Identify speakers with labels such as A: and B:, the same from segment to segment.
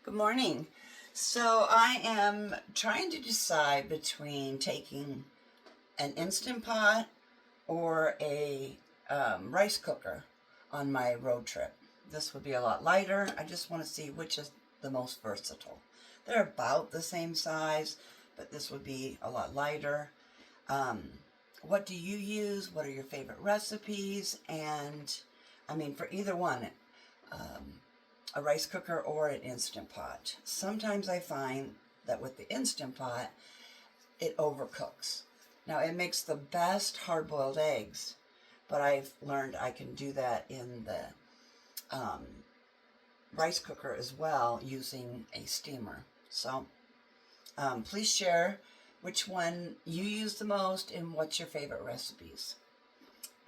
A: Good morning. So I am trying to decide between taking an Instant Pot or a rice cooker on my road trip. This would be a lot lighter. I just want to see which is the most versatile. They're about the same size, but this would be a lot lighter. Um, what do you use? What are your favorite recipes? And I mean, for either one, um, a rice cooker or an Instant Pot. Sometimes I find that with the Instant Pot, it overcooks. Now, it makes the best hard-boiled eggs, but I've learned I can do that in the rice cooker as well using a steamer. So please share which one you use the most and what's your favorite recipes.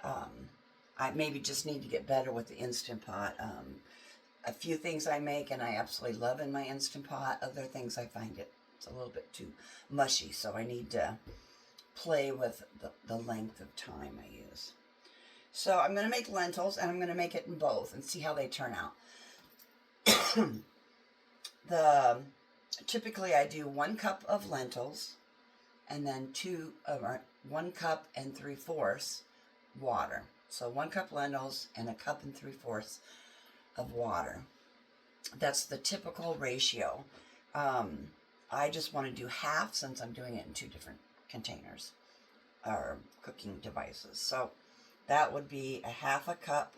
A: I maybe just need to get better with the Instant Pot. A few things I make and I absolutely love in my Instant Pot. Other things I find it's a little bit too mushy, so I need to play with the length of time I use. So I'm going to make lentils, and I'm going to make it in both and see how they turn out. Typically I do 1 cup of lentils and then 1 cup and 3/4 water. So 1 cup lentils and 1 cup and 3/4 of water. That's the typical ratio. I just want to do half since I'm doing it in 2 different containers or cooking devices. So that would be a 1/2 cup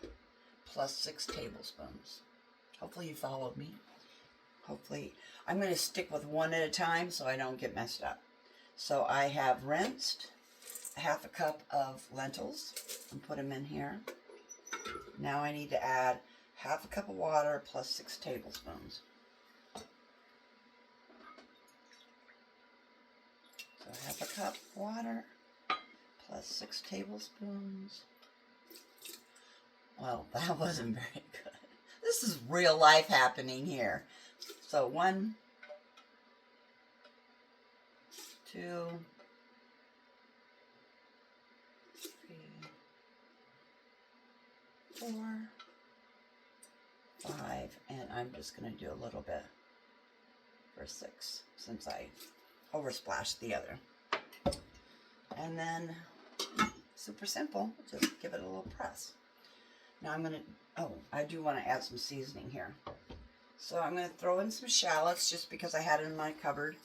A: plus 6 tablespoons. Hopefully you followed me. Hopefully I'm going to stick with one at a time so I don't get messed up. So I have rinsed a 1/2 cup of lentils and put them in here. Now I need to add 1/2 cup of water plus 6 tablespoons. So 1/2 cup water plus 6 tablespoons. Well, that wasn't very good. This is real life happening here. So 1, 2, 3, 4, 5, and I'm just going to do a little bit for 6 since I oversplashed the other. And then, super simple, just give it a little press. Now I'm going to, I do want to add some seasoning here. So I'm going to throw in some shallots just because I had it in my cupboard.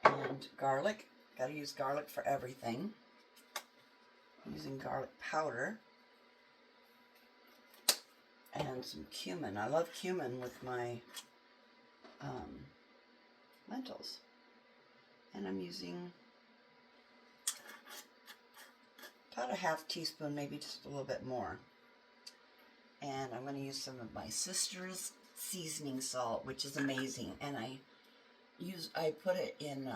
A: And garlic, got to use garlic for everything. I'm using garlic powder. And some cumin. I love cumin with my lentils. And I'm using about a 1/2 teaspoon, maybe just a little bit more. And I'm going to use some of my sister's seasoning salt, which is amazing. And I put it in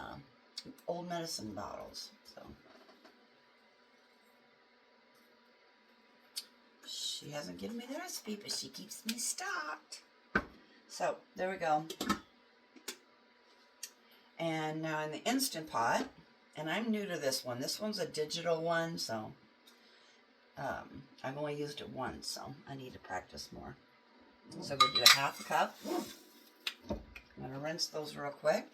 A: old medicine bottles. So she hasn't given me the recipe, but she keeps me stocked. So there we go. And now in the Instant Pot, and I'm new to this one. This one's a digital one, so I've only used it once, so I need to practice more. So we'll do a 1/2 cup. I'm going to rinse those real quick.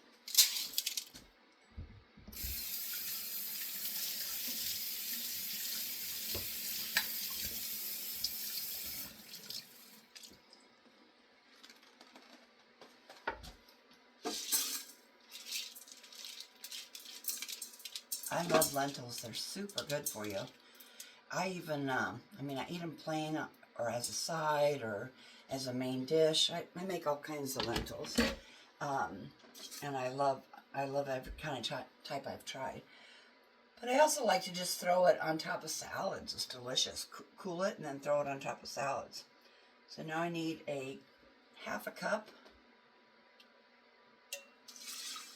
A: I love lentils. They're super good for you. I even, I eat them plain or as a side or as a main dish. I make all kinds of lentils. And I love every kind of type I've tried. But I also like to just throw it on top of salads. It's delicious. Cool it and then throw it on top of salads. So now I need a 1/2 cup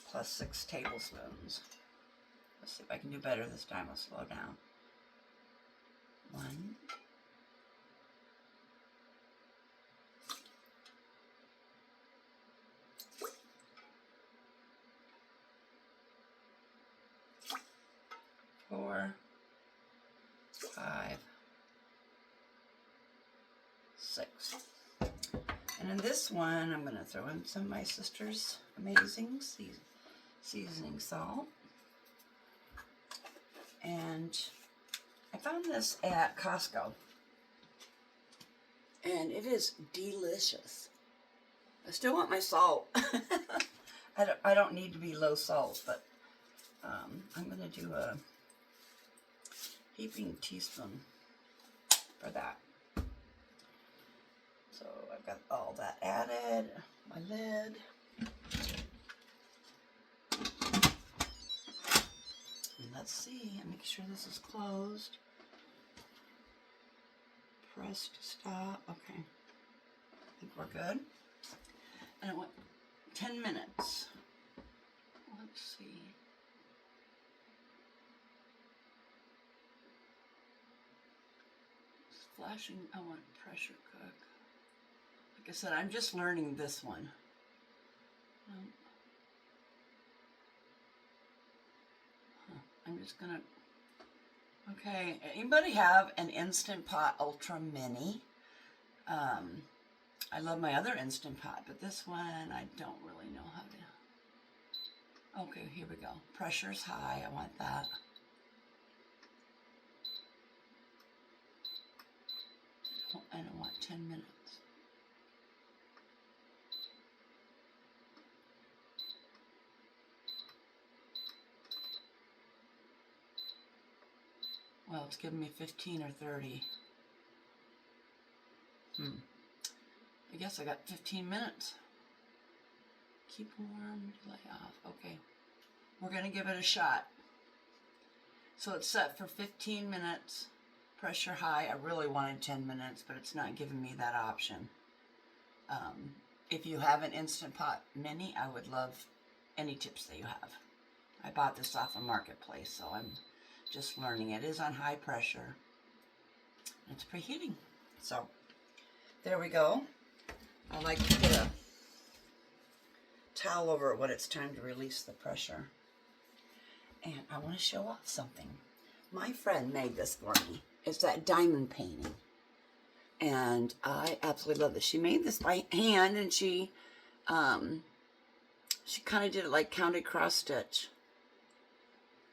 A: plus 6 tablespoons. Let's see if I can do better this time. I'll slow down. 1, 4, 5, 6. And And this one, I'm going to throw in some of my sister's amazing seasoning salt. And I found this at Costco. And it is delicious. I still want my salt. I don't need to be low salt, but I'm going to do a heaping teaspoon for that. So I've got all that added, my lid. And let's see, make sure this is closed. Press to stop. Okay. I think we're good. And it went 10 minutes. Let's see. It's flashing. I want pressure cook. Like I said, I'm just learning this one. I'm just gonna. Okay, anybody have an Instant Pot Ultra Mini? I love my other Instant Pot, but this one I don't really know how to. Okay, here we go. Pressure's high. I want that. And I want 10 minutes. Well, it's giving me 15 or 30. I guess I got 15 minutes. Keep warm, delay off. Okay. We're going to give it a shot. So it's set for 15 minutes. Pressure high. I really wanted 10 minutes, but it's not giving me that option. If you have an Instant Pot Mini, I would love any tips that you have. I bought this off a marketplace, so I'm just learning. It is on high pressure. It's preheating. So there we go. I like to put a towel over it when it's time to release the pressure. And I want to show off something. My friend made this for me. It's that diamond painting. And I absolutely love this. She made this by hand, and she kind of did it like counted cross stitch.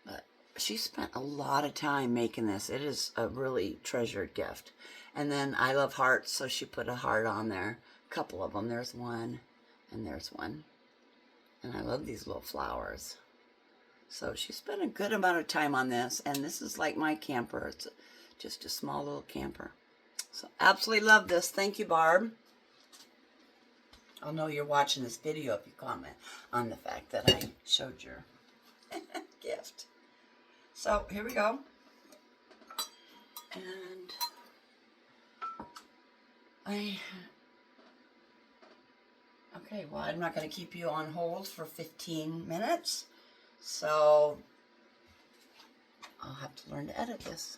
A: But she spent a lot of time making this. It is a really treasured gift. And then I love hearts, so she put a heart on there. A couple of them. There's one, and there's one. And I love these little flowers. So she spent a good amount of time on this, and this is like my camper. It's just a small little camper. So absolutely love this. Thank you, Barb. I'll know you're watching this video if you comment on the fact that I showed your gift. So here we go. And okay, well, I'm not going to keep you on hold for 15 minutes. So I'll have to learn to edit this.